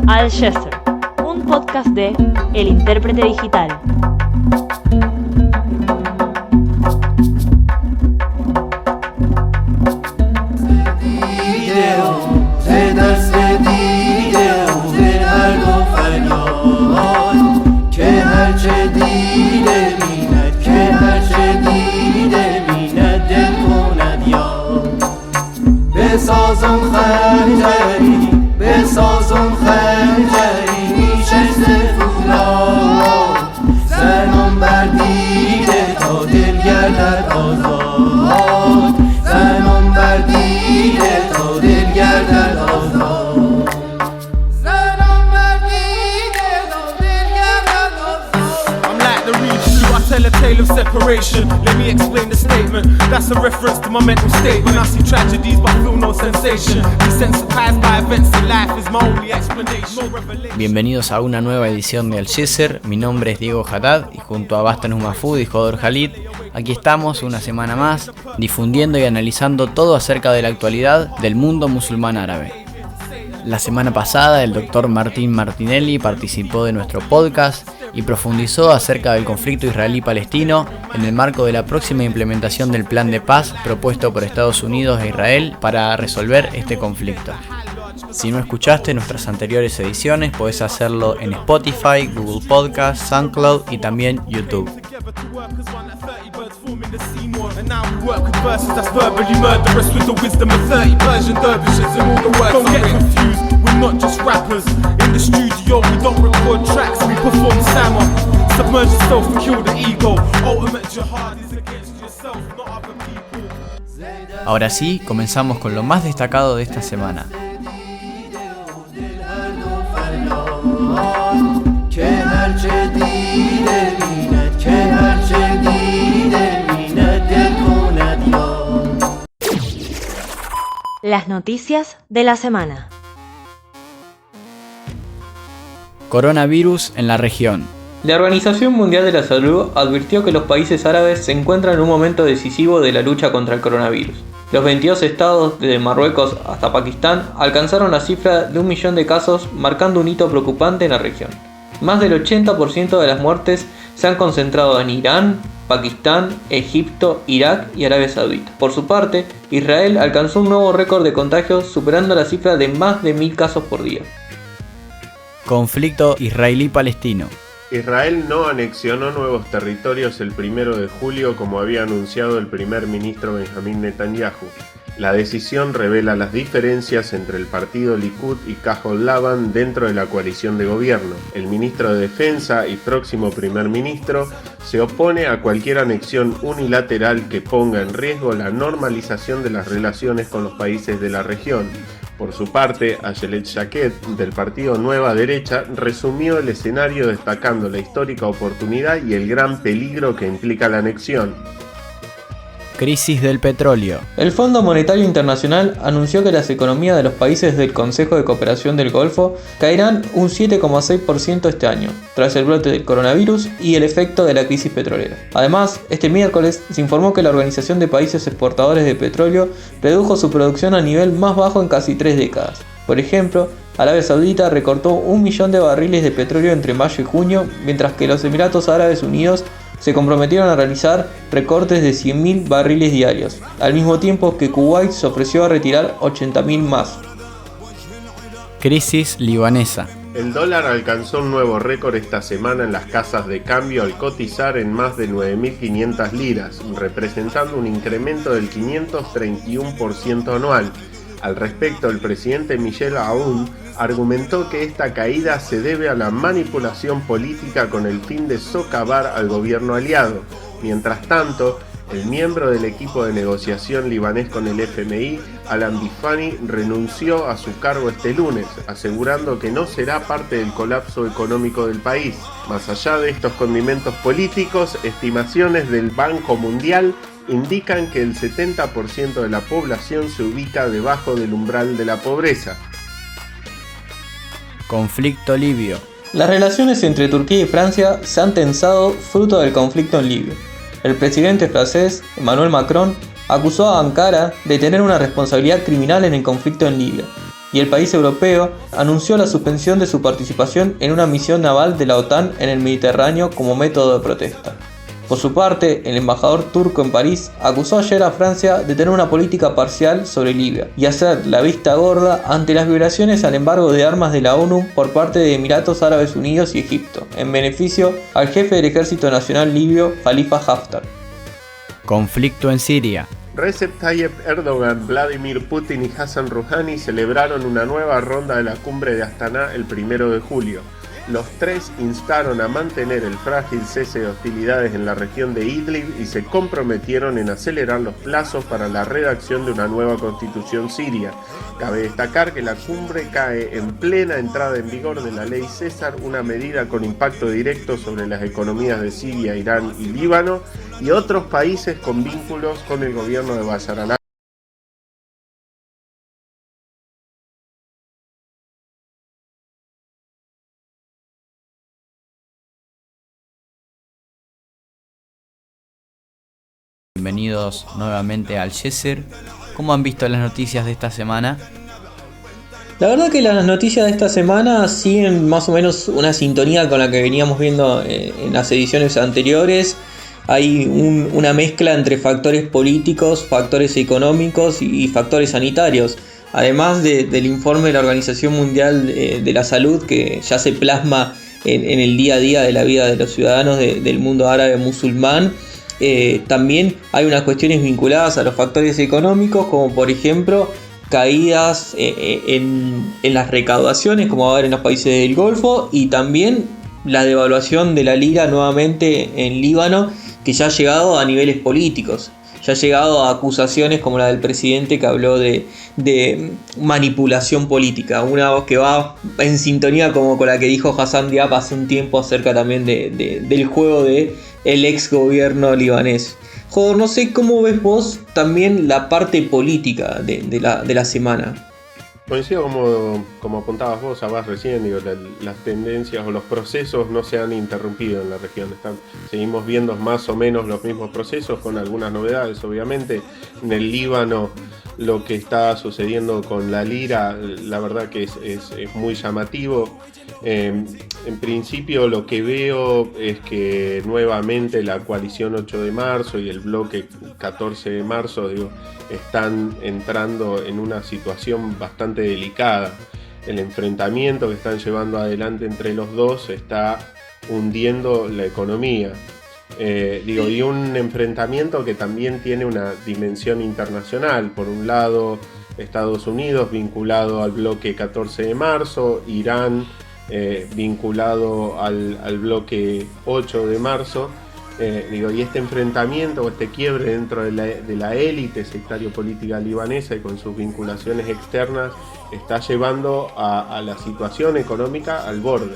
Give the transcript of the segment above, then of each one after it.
Al Jazeera, un podcast de El Intérprete Digital. بسازم خنجری میشه فولاد زنم بر دیده تا دل گردد آزاد زنم بر دیده تا دل گردد آزاد زنم بر دیده تا دل گردد آزاد. I'm like the reed shoe, I tell a tale of separation. Let me explain the statement. That's a reference to my mental state when I see tragedies but feel no sensation. Desensitized by events in life is my only explanation. No revelation. Bienvenidos a una nueva edición de Al Jazeera. Mi nombre es Diego Haddad y junto a Bastanus Mahfoud y Jodor Khalid, aquí estamos una semana más difundiendo y analizando todo acerca de la actualidad del mundo musulmán árabe. La semana pasada el Dr. Martín Martinelli participó de nuestro podcast y profundizó acerca del conflicto israelí-palestino en el marco de la próxima implementación del plan de paz propuesto por Estados Unidos e Israel para resolver este conflicto. Si no escuchaste nuestras anteriores ediciones, podés hacerlo en Spotify, Google Podcasts, SoundCloud y también YouTube. Not just rappers in the studio, we don't record tracks, we perform Sama. Submerge yourself and kill the ego. Ultimate jihad is against yourself, not other people. Ahora sí, comenzamos con lo más destacado de esta semana. Las noticias de la semana. Coronavirus en la región. La Organización Mundial de la Salud advirtió que los países árabes se encuentran en un momento decisivo de la lucha contra el coronavirus. Los 22 estados, desde Marruecos hasta Pakistán, alcanzaron la cifra de 1 millón de casos, marcando un hito preocupante en la región. Más del 80% de las muertes se han concentrado en Irán, Pakistán, Egipto, Irak y Arabia Saudita. Por su parte, Israel alcanzó un nuevo récord de contagios, superando la cifra de más de 1000 casos por día. Conflicto israelí-palestino. Israel no anexionó nuevos territorios el 1 de julio como había anunciado el primer ministro Benjamin Netanyahu. La decisión revela las diferencias entre el partido Likud y Kahol Lavan dentro de la coalición de gobierno. El ministro de Defensa y próximo primer ministro se opone a cualquier anexión unilateral que ponga en riesgo la normalización de las relaciones con los países de la región. Por su parte, Ayelet Shaked, del partido Nueva Derecha, resumió el escenario destacando la histórica oportunidad y el gran peligro que implica la anexión. Crisis del petróleo. El Fondo Monetario Internacional anunció que las economías de los países del Consejo de Cooperación del Golfo caerán un 7,6% este año, tras el brote del coronavirus y el efecto de la crisis petrolera. Además, este miércoles se informó que la Organización de Países Exportadores de Petróleo redujo su producción a nivel más bajo en casi 3 décadas. Por ejemplo, Arabia Saudita recortó 1 millón de barriles de petróleo entre mayo y junio, mientras que los Emiratos Árabes Unidos se comprometieron a realizar recortes de 100.000 barriles diarios, al mismo tiempo que Kuwait se ofreció a retirar 80.000 más. Crisis libanesa. El dólar alcanzó un nuevo récord esta semana en las casas de cambio al cotizar en más de 9.500 liras, representando un incremento del 531% anual. Al respecto, el presidente Michel Aoun argumentó que esta caída se debe a la manipulación política con el fin de socavar al gobierno aliado. Mientras tanto, el miembro del equipo de negociación libanés con el FMI, Alan Bifani, renunció a su cargo este lunes, asegurando que no será parte del colapso económico del país. Más allá de estos condimentos políticos, estimaciones del Banco Mundial indican que el 70% de la población se ubica debajo del umbral de la pobreza. Conflicto libio. Las relaciones entre Turquía y Francia se han tensado fruto del conflicto en Libia. El presidente francés, Emmanuel Macron, acusó a Ankara de tener una responsabilidad criminal en el conflicto en Libia. y el país europeo anunció la suspensión de su participación en una misión naval de la OTAN en el Mediterráneo como método de protesta. Por su parte, el embajador turco en París acusó ayer a Francia de tener una política parcial sobre Libia y hacer la vista gorda ante las violaciones al embargo de armas de la ONU por parte de Emiratos Árabes Unidos y Egipto, en beneficio al jefe del Ejército Nacional libio, Khalifa Haftar. Conflicto en Siria. Recep Tayyip Erdogan, Vladimir Putin y Hassan Rouhani celebraron una nueva ronda de la cumbre de Astana el 1 de julio. Los tres instaron a mantener el frágil cese de hostilidades en la región de Idlib y se comprometieron en acelerar los plazos para la redacción de una nueva constitución siria. Cabe destacar que la cumbre cae en plena entrada en vigor de la ley César, una medida con impacto directo sobre las economías de Siria, Irán y Líbano y otros países con vínculos con el gobierno de Bashar al-Assad. Bienvenidos nuevamente al Yeser. ¿Cómo han visto las noticias de esta semana? La verdad que las noticias de esta semana siguen más o menos una sintonía con la que veníamos viendo en las ediciones anteriores. Hay una mezcla entre factores políticos, factores económicos y factores sanitarios. Además del informe de la Organización Mundial de la Salud, que ya se plasma en el día a día de la vida de los ciudadanos del mundo árabe musulmán. También hay unas cuestiones vinculadas a los factores económicos, como por ejemplo caídas en las recaudaciones, como va a haber en los países del Golfo, y también la devaluación de la lira nuevamente en Líbano, que ya ha llegado a niveles políticos, ya ha llegado a acusaciones como la del presidente, que habló de manipulación política, una voz que va en sintonía como con la que dijo Hassan Diab hace un tiempo acerca también del juego de el ex gobierno libanés. Joder, no sé cómo ves vos también la parte política de la semana. Coincido como apuntabas vos, Abbas, recién, digo, las tendencias o los procesos no se han interrumpido en la región. Seguimos viendo más o menos los mismos procesos, con algunas novedades, obviamente. En el Líbano, lo que está sucediendo con la lira, la verdad que es muy llamativo. En principio lo que veo es que nuevamente la coalición 8 de marzo y el bloque 14 de marzo están entrando en una situación bastante delicada. El enfrentamiento que están llevando adelante entre los dos está hundiendo la economía. Y un enfrentamiento que también tiene una dimensión internacional. Por un lado, Estados Unidos vinculado al bloque 14 de marzo, Irán vinculado al bloque 8 de marzo, y este enfrentamiento o este quiebre dentro de la élite sectario-política libanesa y con sus vinculaciones externas está llevando a la situación económica al borde.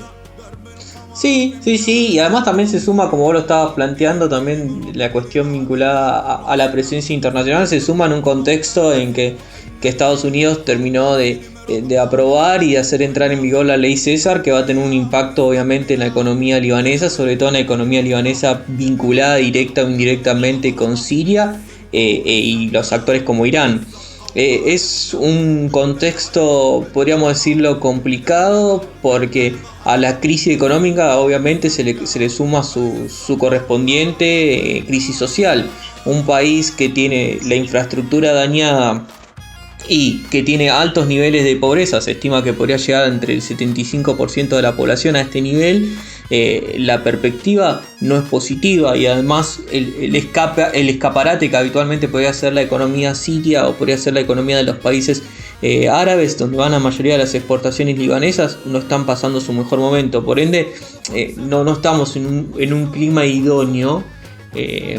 Sí, y además también se suma, como vos lo estabas planteando, también la cuestión vinculada a la presencia internacional, se suma en un contexto en que Estados Unidos terminó de aprobar y de hacer entrar en vigor la ley César, que va a tener un impacto obviamente en la economía libanesa, sobre todo en la economía libanesa vinculada directa o indirectamente con Siria y los actores como Irán. Es un contexto, podríamos decirlo, complicado, porque a la crisis económica obviamente se le suma su correspondiente crisis social. Un país que tiene la infraestructura dañada y que tiene altos niveles de pobreza, se estima que podría llegar entre el 75% de la población a este nivel. La perspectiva no es positiva, y además el escaparate que habitualmente podría ser la economía siria o podría ser la economía de los países árabes, donde van la mayoría de las exportaciones libanesas, no están pasando su mejor momento. Por ende, no estamos en un clima idóneo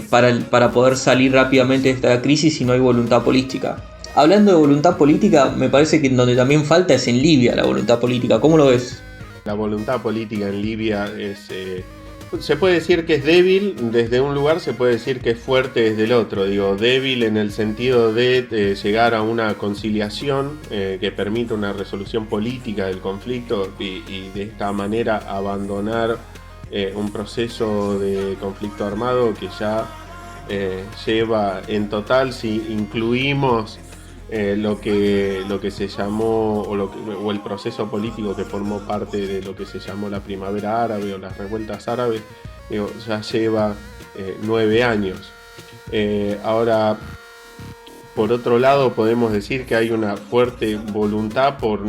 para poder salir rápidamente de esta crisis si no hay voluntad política. Hablando de voluntad política, me parece que donde también falta es en Libia la voluntad política. ¿Cómo lo ves? La voluntad política en Libia se puede decir que es débil desde un lugar, se puede decir que es fuerte desde el otro. Débil en el sentido de llegar a una conciliación que permita una resolución política del conflicto y de esta manera abandonar un proceso de conflicto armado que ya lleva en total, si incluimos lo que se llamó o el proceso político que formó parte de lo que se llamó la primavera árabe o las revueltas árabes, ya lleva 9 años. Ahora, por otro lado, podemos decir que hay una fuerte voluntad por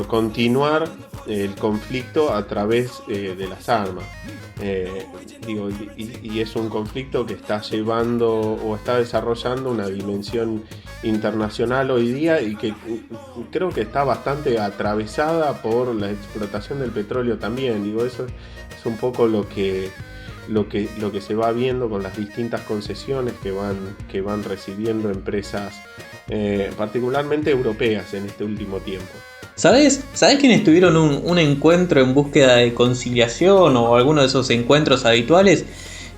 continuar el conflicto a través de las armas. Y es un conflicto que está llevando o está desarrollando una dimensión internacional hoy día y que creo que está bastante atravesada por la explotación del petróleo también. Eso es un poco lo que se va viendo con las distintas concesiones que van recibiendo empresas, particularmente europeas, en este último tiempo. ¿Sabés quiénes tuvieron un encuentro en búsqueda de conciliación o alguno de esos encuentros habituales?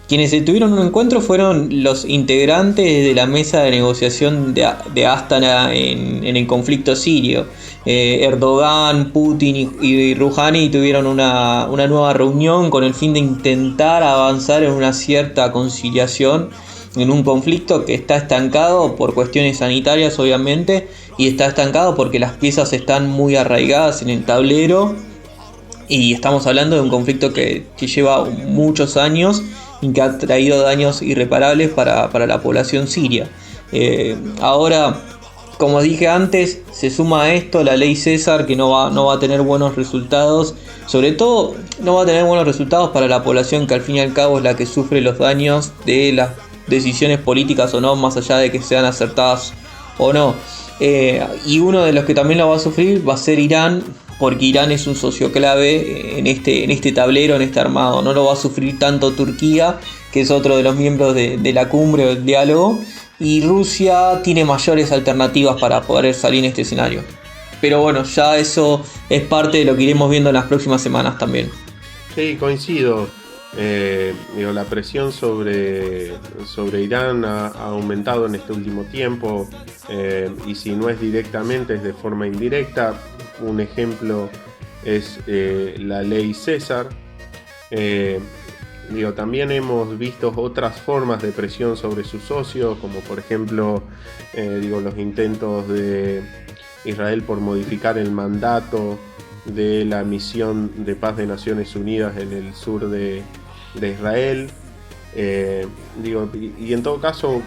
Quienes tuvieron un encuentro fueron los integrantes de la mesa de negociación de Astana en el conflicto sirio. Erdogan, Putin y Rouhani tuvieron una nueva reunión con el fin de intentar avanzar en una cierta conciliación en un conflicto que está estancado por cuestiones sanitarias, obviamente, y está estancado porque las piezas están muy arraigadas en el tablero, y estamos hablando de un conflicto que lleva muchos años y que ha traído daños irreparables para la población siria. Ahora, como dije antes, se suma a esto la ley César, que no va a tener buenos resultados. Sobre todo, no va a tener buenos resultados para la población, que al fin y al cabo es la que sufre los daños de las decisiones políticas o no, más allá de que sean acertadas o no. Y uno de los que también lo va a sufrir va a ser Irán, porque Irán es un socio clave en este tablero, en este armado. No lo va a sufrir tanto Turquía, que es otro de los miembros de la cumbre o del diálogo, y Rusia tiene mayores alternativas para poder salir en este escenario. Pero bueno, ya eso es parte de lo que iremos viendo en las próximas semanas también. Sí, coincido. La presión sobre Irán ha aumentado en este último tiempo, y si no es directamente, es de forma indirecta. Un ejemplo es la ley César. También hemos visto otras formas de presión sobre sus socios, como por ejemplo los intentos de Israel por modificar el mandato de la misión de paz de Naciones Unidas en el sur de Israel. Y en todo caso,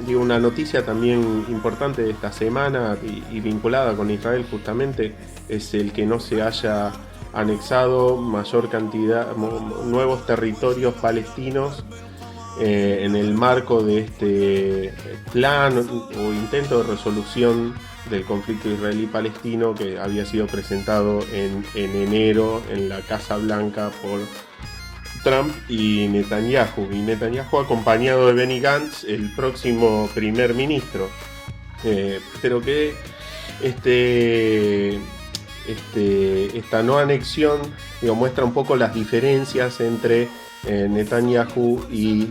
una noticia también importante de esta semana y vinculada con Israel justamente es el que no se haya anexado mayor cantidad, nuevos territorios palestinos en el marco de este plan o intento de resolución del conflicto israelí-palestino que había sido presentado en enero en la Casa Blanca por Trump y Netanyahu. Y Netanyahu acompañado de Benny Gantz, el próximo primer ministro. Pero que esta no anexión muestra un poco las diferencias entre Netanyahu y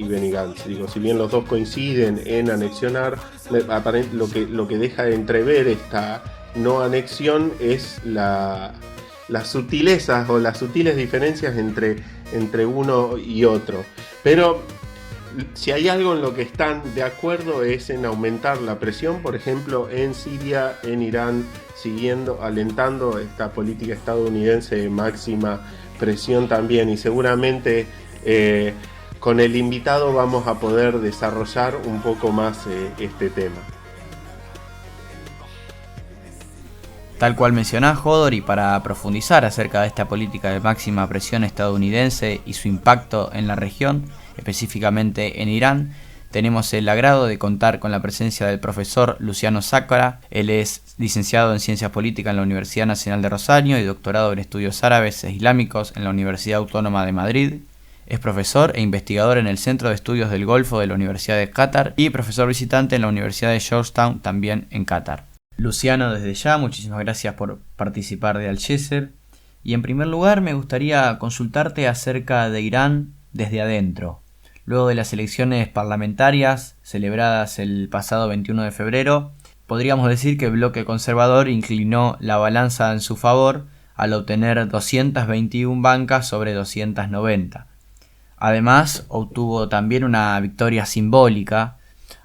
Benny Gantz. Si bien los dos coinciden en anexionar, lo que deja de entrever esta no anexión es las sutilezas o las sutiles diferencias entre uno y otro. Pero si hay algo en lo que están de acuerdo es en aumentar la presión, por ejemplo, en Siria, en Irán, alentando esta política estadounidense de máxima presión también. Y seguramente con el invitado vamos a poder desarrollar un poco más este tema. Tal cual mencionás, Jodor, y para profundizar acerca de esta política de máxima presión estadounidense y su impacto en la región, específicamente en Irán, tenemos el agrado de contar con la presencia del profesor Luciano Sácara. Él es licenciado en Ciencias Políticas en la Universidad Nacional de Rosario y doctorado en Estudios Árabes e Islámicos en la Universidad Autónoma de Madrid. Es profesor e investigador en el Centro de Estudios del Golfo de la Universidad de Qatar y profesor visitante en la Universidad de Georgetown, también en Qatar. Luciano, desde ya, muchísimas gracias por participar de Al Jazeera. Y en primer lugar me gustaría consultarte acerca de Irán desde adentro. Luego de las elecciones parlamentarias celebradas el pasado 21 de febrero, podríamos decir que el bloque conservador inclinó la balanza en su favor al obtener 221 bancas sobre 290. Además, obtuvo también una victoria simbólica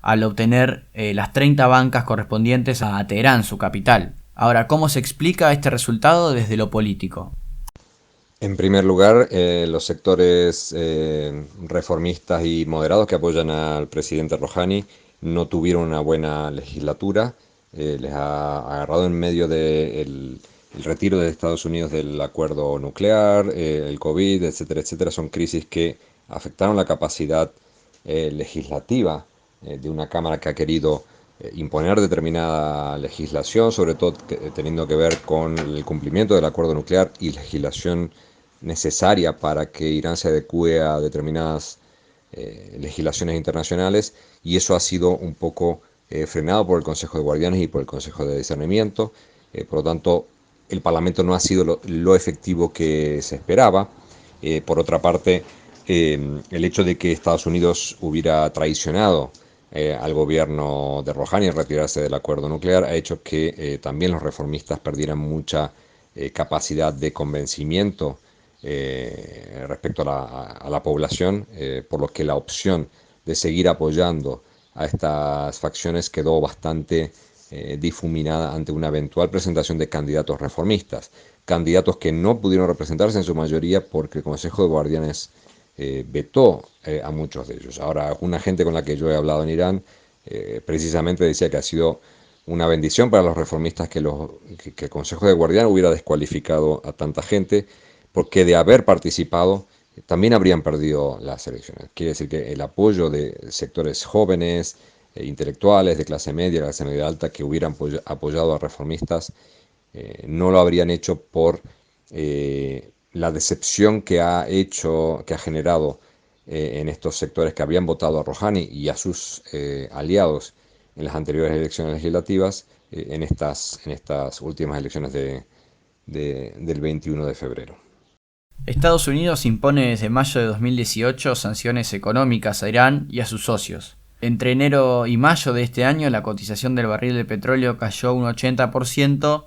al obtener las 30 bancas correspondientes a Teherán, su capital. Ahora, ¿cómo se explica este resultado desde lo político? En primer lugar, los sectores reformistas y moderados que apoyan al presidente Rouhani no tuvieron una buena legislatura. Les ha agarrado en medio del el retiro de Estados Unidos del acuerdo nuclear, el COVID, etcétera, etcétera. Son crisis que afectaron la capacidad legislativa de una Cámara que ha querido imponer determinada legislación, sobre todo teniendo que ver con el cumplimiento del acuerdo nuclear y legislación necesaria para que Irán se adecue a determinadas legislaciones internacionales, y eso ha sido un poco frenado por el Consejo de Guardianes y por el Consejo de Discernimiento. Por lo tanto, el Parlamento no ha sido lo efectivo que se esperaba. Por otra parte, el hecho de que Estados Unidos hubiera traicionado al gobierno de Rouhani al retirarse del acuerdo nuclear ha hecho que también los reformistas perdieran mucha capacidad de convencimiento respecto a la población, por lo que la opción de seguir apoyando a estas facciones quedó bastante difuminada ante una eventual presentación de candidatos reformistas, candidatos que no pudieron representarse en su mayoría porque el Consejo de Guardianes vetó a muchos de ellos. Ahora, una gente con la que yo he hablado en Irán precisamente decía que ha sido una bendición para los reformistas que el Consejo de Guardianes hubiera descualificado a tanta gente, porque de haber participado también habrían perdido las elecciones. Quiere decir que el apoyo de sectores jóvenes, intelectuales, de clase media alta, que hubieran apoyado a reformistas, no lo habrían hecho por la decepción que ha generado en estos sectores que habían votado a Rouhani y a sus aliados en las anteriores elecciones legislativas, en estas últimas elecciones del 21 de febrero. Estados Unidos impone desde mayo de 2018 sanciones económicas a Irán y a sus socios. Entre enero y mayo de este año, la cotización del barril de petróleo cayó un 80%,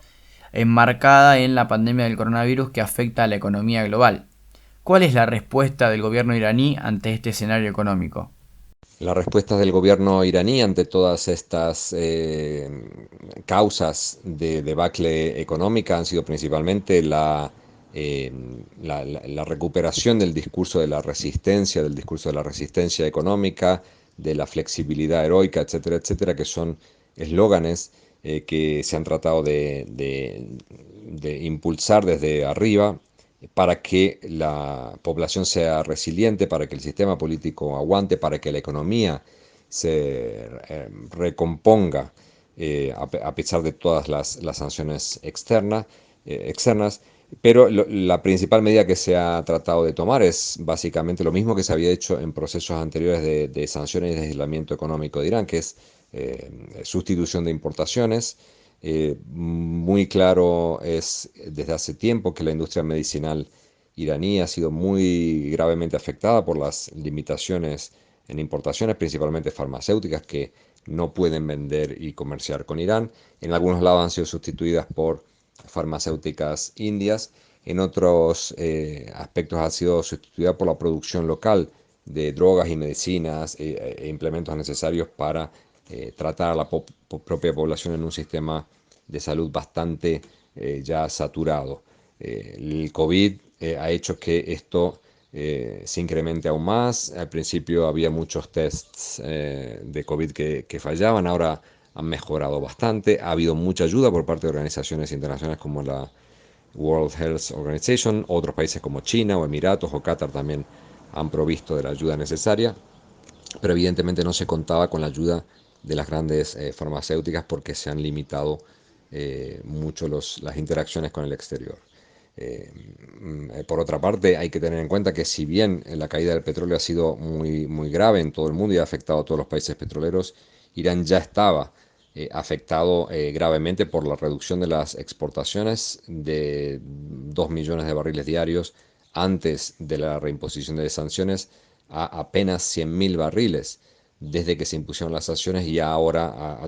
enmarcada en la pandemia del coronavirus que afecta a la economía global. ¿Cuál es la respuesta del gobierno iraní ante este escenario económico? Las respuestas del gobierno iraní ante todas estas causas de debacle económica han sido principalmente la recuperación del discurso de la resistencia, económica, de la flexibilidad heroica, etcétera, etcétera, que son eslóganes que se han tratado de impulsar desde arriba para que la población sea resiliente, para que el sistema político aguante, para que la economía se recomponga a pesar de todas las sanciones externas. Pero la principal medida que se ha tratado de tomar es básicamente lo mismo que se había hecho en procesos anteriores de sanciones y de aislamiento económico de Irán, que es sustitución de importaciones. Muy claro es desde hace tiempo que la industria medicinal iraní ha sido muy gravemente afectada por las limitaciones en importaciones, principalmente farmacéuticas, que no pueden vender y comerciar con Irán. En algunos lados han sido sustituidas por farmacéuticas indias, en otros aspectos ha sido sustituida por la producción local de drogas y medicinas e implementos necesarios para tratar a la propia población en un sistema de salud bastante ya saturado. El COVID ha hecho que esto se incremente aún más. Al principio había muchos tests de COVID que fallaban, ahora han mejorado bastante. Ha habido mucha ayuda por parte de organizaciones internacionales como la World Health Organization. Otros países como China o Emiratos o Qatar también han provisto de la ayuda necesaria, pero evidentemente no se contaba con la ayuda de las grandes farmacéuticas porque se han limitado mucho las interacciones con el exterior. Por otra parte, hay que tener en cuenta que si bien la caída del petróleo ha sido muy, muy grave en todo el mundo y ha afectado a todos los países petroleros, Irán ya estaba afectado gravemente por la reducción de las exportaciones de 2 millones de barriles diarios antes de la reimposición de sanciones a apenas 100.000 barriles desde que se impusieron las sanciones, y ahora, a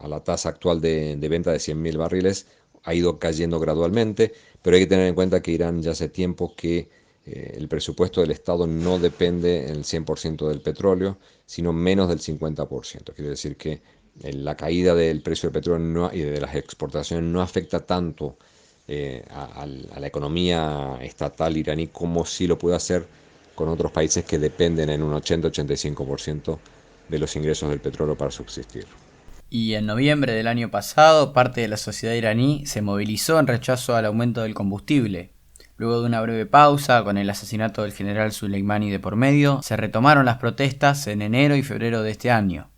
la tasa actual de venta de 100.000 barriles ha ido cayendo gradualmente, pero hay que tener en cuenta que Irán ya hace tiempo que El presupuesto del Estado no depende en el 100% del petróleo, sino menos del 50%. Quiere decir que la caída del precio del petróleo y de las exportaciones no afecta tanto a la economía estatal iraní como sí lo puede hacer con otros países que dependen en un 80-85% de los ingresos del petróleo para subsistir. Y en noviembre del año pasado, parte de la sociedad iraní se movilizó en rechazo al aumento del combustible. Luego de una breve pausa, con el asesinato del general Soleimani de por medio, se retomaron las protestas en enero y febrero de este año.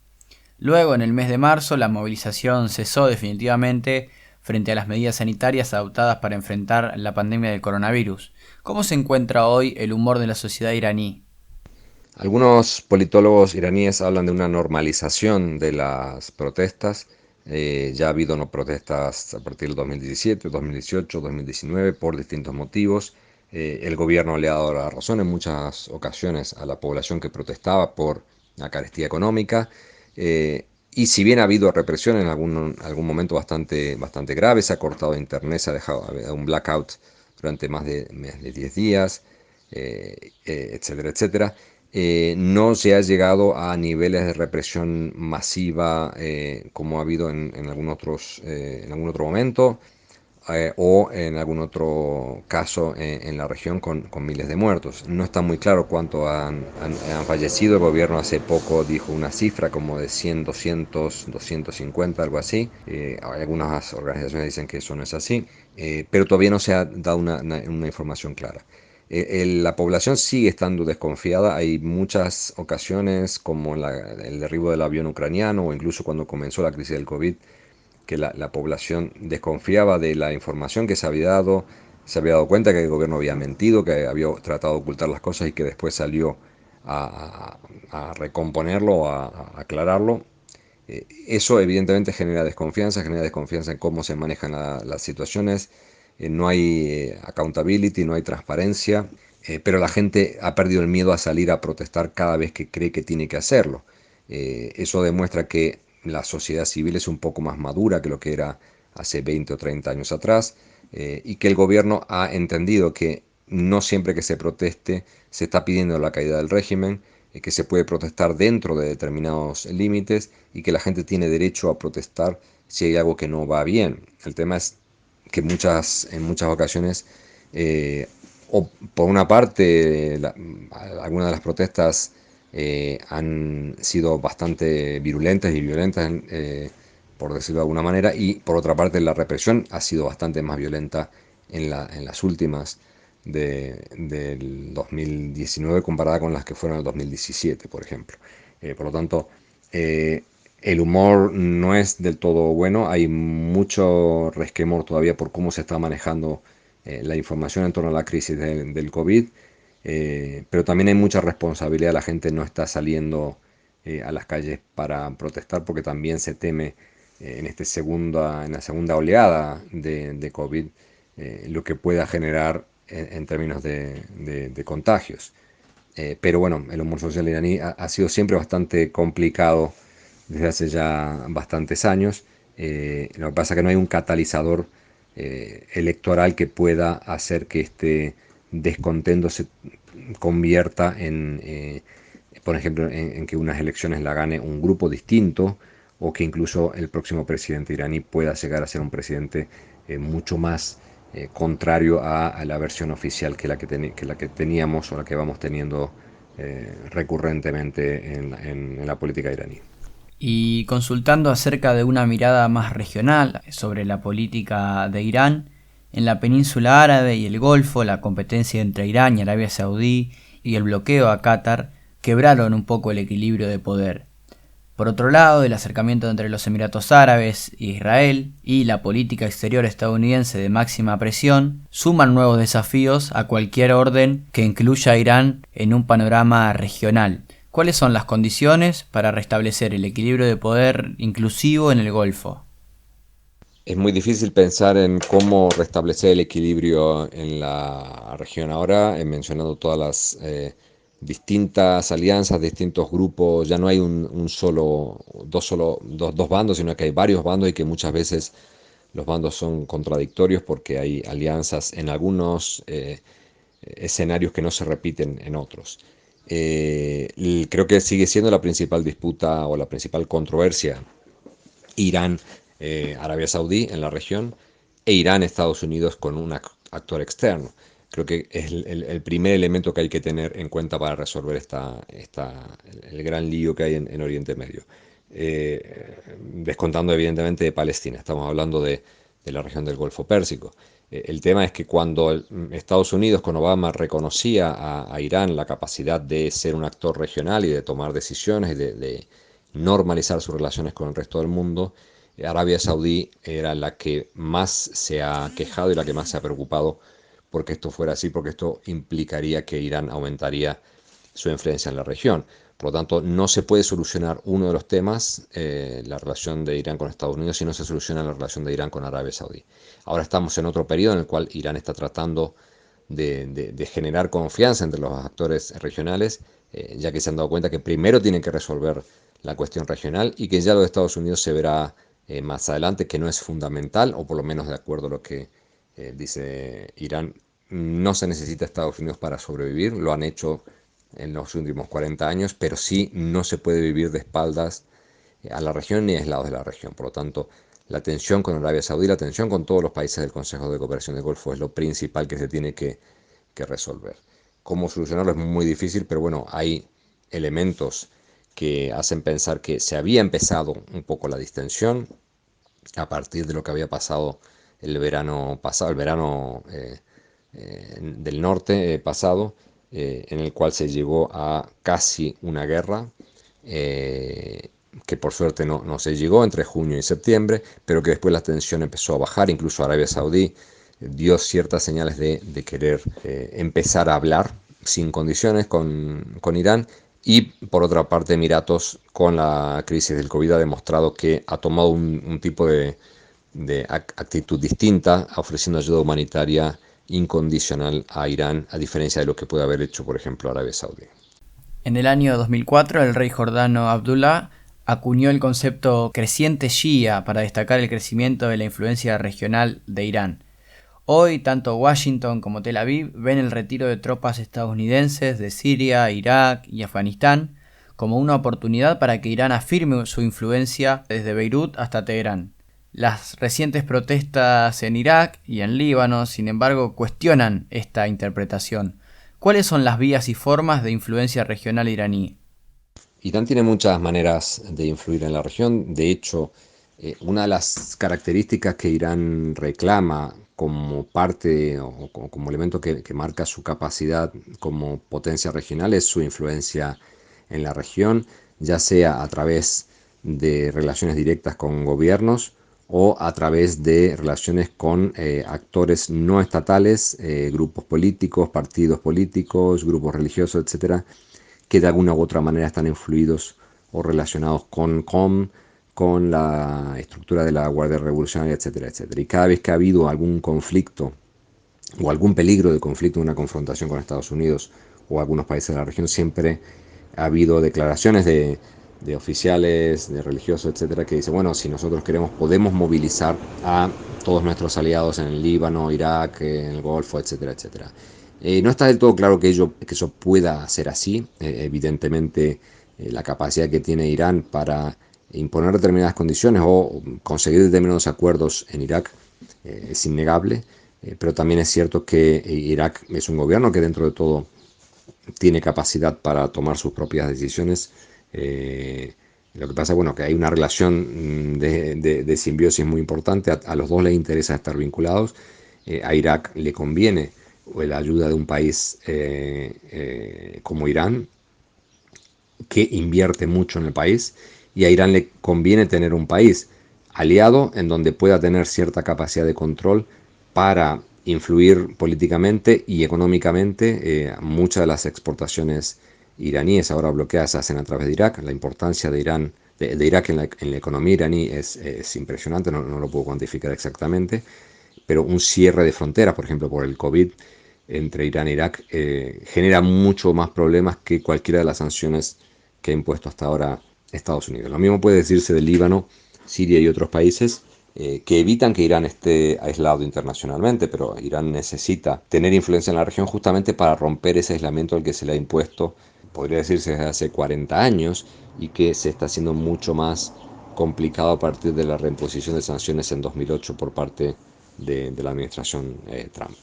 Luego, en el mes de marzo, la movilización cesó definitivamente frente a las medidas sanitarias adoptadas para enfrentar la pandemia del coronavirus. ¿Cómo se encuentra hoy el humor de la sociedad iraní? Algunos politólogos iraníes hablan de una normalización de las protestas. Ya ha habido protestas a partir del 2017, 2018, 2019 por distintos motivos. El gobierno le ha dado la razón en muchas ocasiones a la población que protestaba por la carestía económica. Y si bien ha habido represión en algún momento bastante grave, se ha cortado internet, se ha dejado un blackout durante más de 10 días, etcétera, etcétera. No se ha llegado a niveles de represión masiva como ha habido en algún otro momento o en algún otro caso en la región con miles de muertos. No está muy claro cuánto han fallecido. El gobierno hace poco dijo una cifra como de 100, 200, 250, algo así. Algunas organizaciones dicen que eso no es así, pero todavía no se ha dado una información clara. La población sigue estando desconfiada. Hay muchas ocasiones, como el derribo del avión ucraniano o incluso cuando comenzó la crisis del COVID, que la población desconfiaba de la información que se había dado cuenta que el gobierno había mentido, que había tratado de ocultar las cosas y que después salió a recomponerlo, a aclararlo. Eso evidentemente genera desconfianza en cómo se manejan las situaciones. No hay accountability, no hay transparencia, pero la gente ha perdido el miedo a salir a protestar cada vez que cree que tiene que hacerlo. Eso demuestra que la sociedad civil es un poco más madura que lo que era hace 20 o 30 años atrás, y que el gobierno ha entendido que no siempre que se proteste se está pidiendo la caída del régimen, que se puede protestar dentro de determinados límites y que la gente tiene derecho a protestar si hay algo que no va bien. El tema es que en muchas ocasiones, o por una parte, algunas de las protestas han sido bastante virulentas y violentas, por decirlo de alguna manera, y por otra parte la represión ha sido bastante más violenta en las últimas del 2019 comparada con las que fueron en el 2017, por ejemplo. Por lo tanto, el humor no es del todo bueno. Hay mucho resquemor todavía por cómo se está manejando la información en torno a la crisis del COVID, pero también hay mucha responsabilidad. La gente no está saliendo a las calles para protestar porque también se teme en la segunda oleada de COVID lo que pueda generar en términos de contagios. Pero bueno, el humor social iraní ha sido siempre bastante complicado desde hace ya bastantes años. Lo que pasa es que no hay un catalizador electoral que pueda hacer que este descontento se convierta por ejemplo, en que unas elecciones la gane un grupo distinto, o que incluso el próximo presidente iraní pueda llegar a ser un presidente mucho más contrario a la versión oficial que la que teníamos o la que vamos teniendo recurrentemente en la política iraní. Y consultando acerca de una mirada más regional sobre la política de Irán, en la península árabe y el Golfo, la competencia entre Irán y Arabia Saudí y el bloqueo a Qatar quebraron un poco el equilibrio de poder. Por otro lado, el acercamiento entre los Emiratos Árabes e Israel y la política exterior estadounidense de máxima presión suman nuevos desafíos a cualquier orden que incluya a Irán en un panorama regional. ¿Cuáles son las condiciones para restablecer el equilibrio de poder inclusivo en el Golfo? Es muy difícil pensar en cómo restablecer el equilibrio en la región ahora. He mencionado todas las distintas alianzas, distintos grupos. Ya no hay dos bandos, sino que hay varios bandos y que muchas veces los bandos son contradictorios porque hay alianzas en algunos escenarios que no se repiten en otros. Creo que sigue siendo la principal disputa o la principal controversia Irán, Arabia Saudí en la región, e Irán, Estados Unidos con un actor externo. Creo que es el primer elemento que hay que tener en cuenta para resolver el gran lío que hay en Oriente Medio. Descontando evidentemente de Palestina, estamos hablando de la región del Golfo Pérsico. El tema es que cuando Estados Unidos con Obama reconocía a Irán la capacidad de ser un actor regional y de tomar decisiones y de normalizar sus relaciones con el resto del mundo, Arabia Saudí era la que más se ha quejado y la que más se ha preocupado porque esto fuera así, porque esto implicaría que Irán aumentaría su influencia en la región. Por lo tanto, no se puede solucionar uno de los temas, la relación de Irán con Estados Unidos, si no se soluciona la relación de Irán con Arabia Saudí. Ahora estamos en otro periodo en el cual Irán está tratando de generar confianza entre los actores regionales, ya que se han dado cuenta que primero tienen que resolver la cuestión regional y que ya lo de Estados Unidos se verá más adelante, que no es fundamental, o por lo menos de acuerdo a lo que dice Irán, no se necesita Estados Unidos para sobrevivir, lo han hecho en los últimos 40 años, pero sí no se puede vivir de espaldas a la región ni aislados de la región. Por lo tanto, la tensión con Arabia Saudí, la tensión con todos los países del Consejo de Cooperación del Golfo es lo principal que se tiene que resolver. ¿Cómo solucionarlo? Es muy difícil, pero bueno, hay elementos que hacen pensar que se había empezado un poco la distensión a partir de lo que había pasado el verano pasado, el verano del norte pasado, en el cual se llegó a casi una guerra, que por suerte no se llegó entre junio y septiembre, pero que después la tensión empezó a bajar. Incluso Arabia Saudí dio ciertas señales de querer empezar a hablar sin condiciones con Irán. Y por otra parte, Emiratos, con la crisis del COVID, ha demostrado que ha tomado un tipo de actitud distinta, ofreciendo ayuda humanitaria incondicional a Irán, a diferencia de lo que puede haber hecho, por ejemplo, Arabia Saudí. En el año 2004, el rey jordano Abdullah acuñó el concepto creciente shia para destacar el crecimiento de la influencia regional de Irán. Hoy, tanto Washington como Tel Aviv ven el retiro de tropas estadounidenses de Siria, Irak y Afganistán como una oportunidad para que Irán afirme su influencia desde Beirut hasta Teherán. Las recientes protestas en Irak y en Líbano, sin embargo, cuestionan esta interpretación. ¿Cuáles son las vías y formas de influencia regional iraní? Irán tiene muchas maneras de influir en la región. De hecho, una de las características que Irán reclama como parte o como elemento que marca su capacidad como potencia regional es su influencia en la región, ya sea a través de relaciones directas con gobiernos o a través de relaciones con actores no estatales, grupos políticos, partidos políticos, grupos religiosos, etcétera, que de alguna u otra manera están influidos o relacionados con la estructura de la Guardia Revolucionaria, etcétera, etcétera. Y cada vez que ha habido algún conflicto o algún peligro de conflicto, una confrontación con Estados Unidos o algunos países de la región, siempre ha habido declaraciones de oficiales, de religiosos, etcétera, que dicen, bueno, si nosotros queremos, podemos movilizar a todos nuestros aliados en el Líbano, Irak, en el Golfo, etcétera, etcétera. No está del todo claro que eso pueda ser así. Evidentemente, la capacidad que tiene Irán para imponer determinadas condiciones o conseguir determinados acuerdos en Irak es innegable, pero también es cierto que Irak es un gobierno que dentro de todo tiene capacidad para tomar sus propias decisiones. Lo que pasa es que hay una relación de simbiosis muy importante. A los dos les interesa estar vinculados. A Irak le conviene la ayuda de un país como Irán, que invierte mucho en el país, y a Irán le conviene tener un país aliado en donde pueda tener cierta capacidad de control para influir políticamente y económicamente. Muchas de las exportaciones iraníes ahora bloqueadas se hacen a través de Irak. La importancia de Irak en la economía iraní es impresionante, no lo puedo cuantificar exactamente, pero un cierre de fronteras, por ejemplo, por el COVID entre Irán e Irak, genera mucho más problemas que cualquiera de las sanciones que ha impuesto hasta ahora Estados Unidos. Lo mismo puede decirse del Líbano, Siria y otros países, que evitan que Irán esté aislado internacionalmente, pero Irán necesita tener influencia en la región justamente para romper ese aislamiento al que se le ha impuesto, podría decirse desde hace 40 años, y que se está haciendo mucho más complicado a partir de la reimposición de sanciones en 2008 por parte de la administración Trump.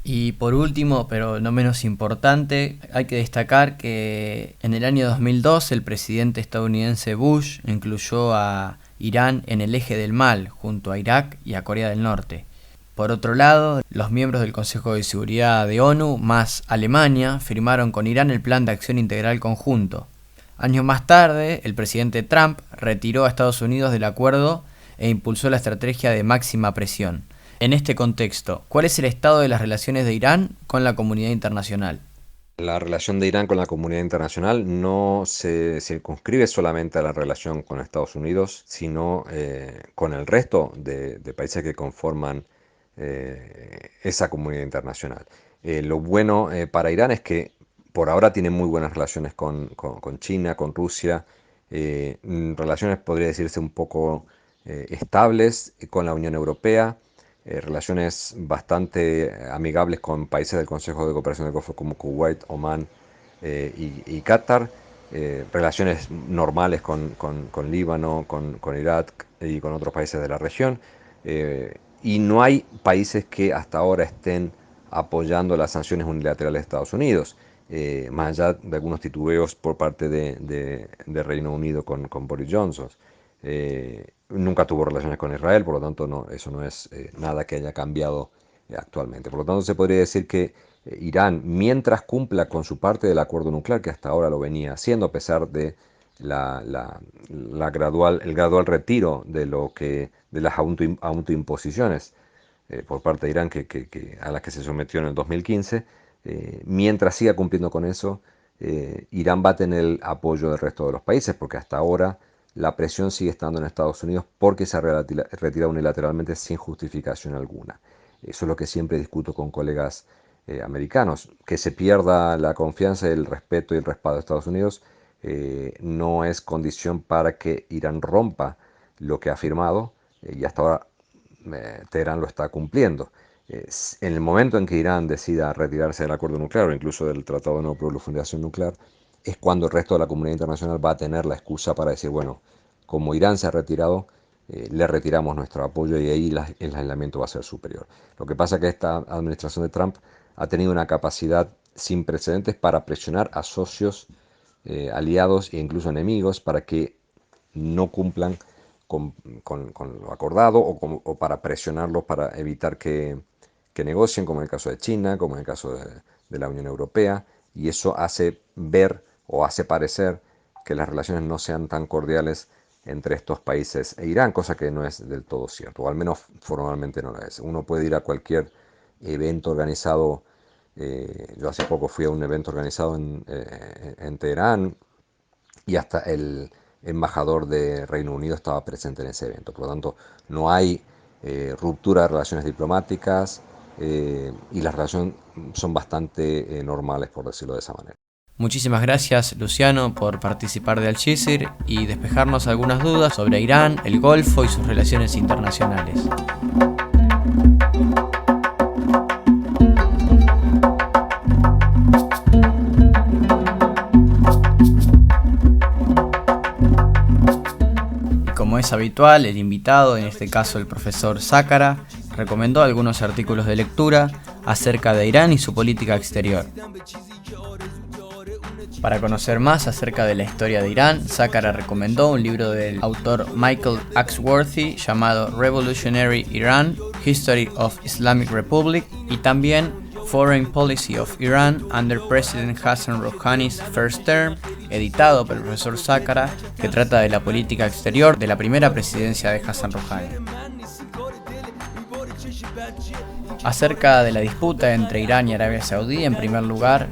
Y por último, pero no menos importante, hay que destacar que en el año 2002 el presidente estadounidense Bush incluyó a Irán en el eje del mal, junto a Irak y a Corea del Norte. Por otro lado, los miembros del Consejo de Seguridad de ONU, más Alemania, firmaron con Irán el Plan de Acción Integral Conjunto. Años más tarde, el presidente Trump retiró a Estados Unidos del acuerdo e impulsó la estrategia de máxima presión. En este contexto, ¿cuál es el estado de las relaciones de Irán con la comunidad internacional? La relación de Irán con la comunidad internacional no se circunscribe solamente a la relación con Estados Unidos, sino con el resto de países que conforman esa comunidad internacional. Lo bueno para Irán es que por ahora tiene muy buenas relaciones con China, con Rusia, relaciones podría decirse un poco estables con la Unión Europea, relaciones bastante amigables con países del Consejo de Cooperación del Golfo como Kuwait, Omán y Qatar, relaciones normales con Líbano, con Irak y con otros países de la región, y no hay países que hasta ahora estén apoyando las sanciones unilaterales de Estados Unidos, más allá de algunos titubeos por parte de Reino Unido con Boris Johnson. Nunca tuvo relaciones con Israel, por lo tanto eso no es nada que haya cambiado actualmente. Por lo tanto se podría decir que Irán, mientras cumpla con su parte del acuerdo nuclear, que hasta ahora lo venía haciendo a pesar de el gradual retiro de las autoimposiciones por parte de Irán a las que se sometió en el 2015, mientras siga cumpliendo con eso, Irán va a tener el apoyo del resto de los países, porque hasta ahora la presión sigue estando en Estados Unidos porque se ha retirado unilateralmente sin justificación alguna. Eso es lo que siempre discuto con colegas americanos. Que se pierda la confianza, el respeto y el respaldo de Estados Unidos no es condición para que Irán rompa lo que ha firmado, y hasta ahora Teherán lo está cumpliendo. En el momento en que Irán decida retirarse del acuerdo nuclear o incluso del Tratado de No Proliferación Nuclear, es cuando el resto de la comunidad internacional va a tener la excusa para decir, bueno, como Irán se ha retirado, le retiramos nuestro apoyo y ahí el aislamiento va a ser superior. Lo que pasa es que esta administración de Trump ha tenido una capacidad sin precedentes para presionar a socios, aliados e incluso enemigos para que no cumplan con lo acordado o para presionarlos para evitar que negocien, como en el caso de China, como en el caso de la Unión Europea, y eso hace ver o hace parecer que las relaciones no sean tan cordiales entre estos países e Irán, cosa que no es del todo cierto, o al menos formalmente no lo es. Uno puede ir a cualquier evento organizado, yo hace poco fui a un evento organizado en Teherán y hasta el embajador de Reino Unido estaba presente en ese evento. Por lo tanto, no hay ruptura de relaciones diplomáticas y las relaciones son bastante normales, por decirlo de esa manera. Muchísimas gracias, Luciano, por participar de Al Jazeera y despejarnos algunas dudas sobre Irán, el Golfo y sus relaciones internacionales. Y como es habitual, el invitado, en este caso el profesor Sácara, recomendó algunos artículos de lectura acerca de Irán y su política exterior. Para conocer más acerca de la historia de Irán, Sácara recomendó un libro del autor Michael Axworthy llamado Revolutionary Iran, History of Islamic Republic, y también Foreign Policy of Iran under President Hassan Rouhani's First Term, editado por el profesor Sácara, que trata de la política exterior de la primera presidencia de Hassan Rouhani. Acerca de la disputa entre Irán y Arabia Saudí, en primer lugar,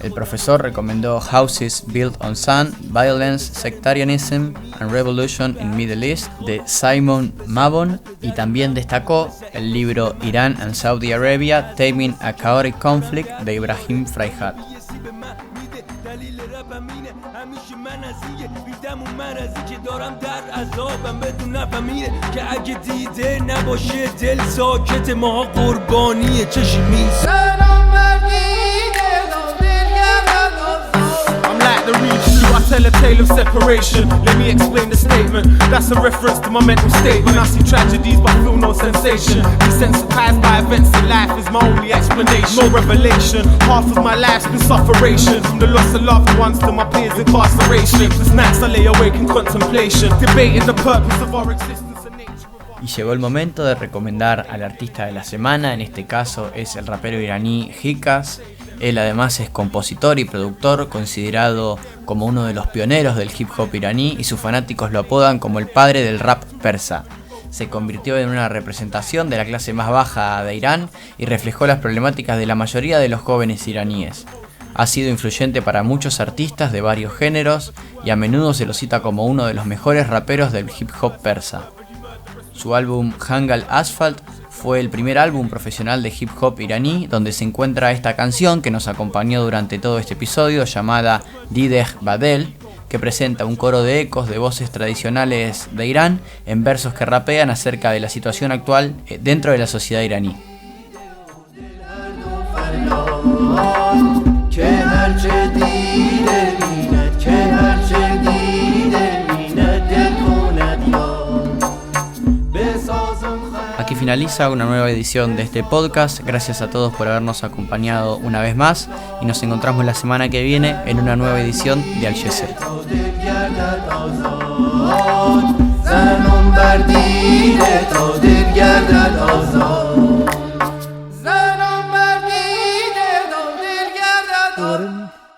el profesor recomendó Houses Built on Sand, Violence, Sectarianism and Revolution in Middle East de Simon Mabon, y también destacó el libro Iran and Saudi Arabia, Taming a Chaotic Conflict de Ibrahim Fraihat. دلیل رپم اینه همیشه من از اینه ریدم و مرزی که دارم در عذابم بدون نفهمیه که اگه دیده نباشه دل ساکت ماها قربانیه چشی میزه The reach you, I tell a tale of separation. Let me explain the statement. That's a reference to my mental state. When I see tragedies but feel no sensation. Desensitized by events in life is my only explanation. No revelation. Half of my life's been sufferation. From the loss of loved ones to my peers' incarceration. Sleepless nights I lay awake in contemplation. Debating the purpose of our existence and nature of our... Y llegó el momento de recomendar al artista de la semana. En este caso es el rapero iraní Hikas. Él además es compositor y productor, considerado como uno de los pioneros del hip hop iraní, y sus fanáticos lo apodan como el padre del rap persa. Se convirtió en una representación de la clase más baja de Irán y reflejó las problemáticas de la mayoría de los jóvenes iraníes. Ha sido influyente para muchos artistas de varios géneros y a menudo se lo cita como uno de los mejores raperos del hip hop persa. Su álbum Hangal Asphalt fue el primer álbum profesional de hip hop iraní, donde se encuentra esta canción que nos acompañó durante todo este episodio, llamada Dideh Badel, que presenta un coro de ecos de voces tradicionales de Irán en versos que rapean acerca de la situación actual dentro de la sociedad iraní. Aquí finaliza una nueva edición de este podcast. Gracias a todos por habernos acompañado una vez más y nos encontramos la semana que viene en una nueva edición de Al Jazeera.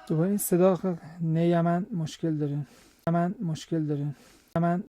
دوباره این صدا نیمن مشکل داره من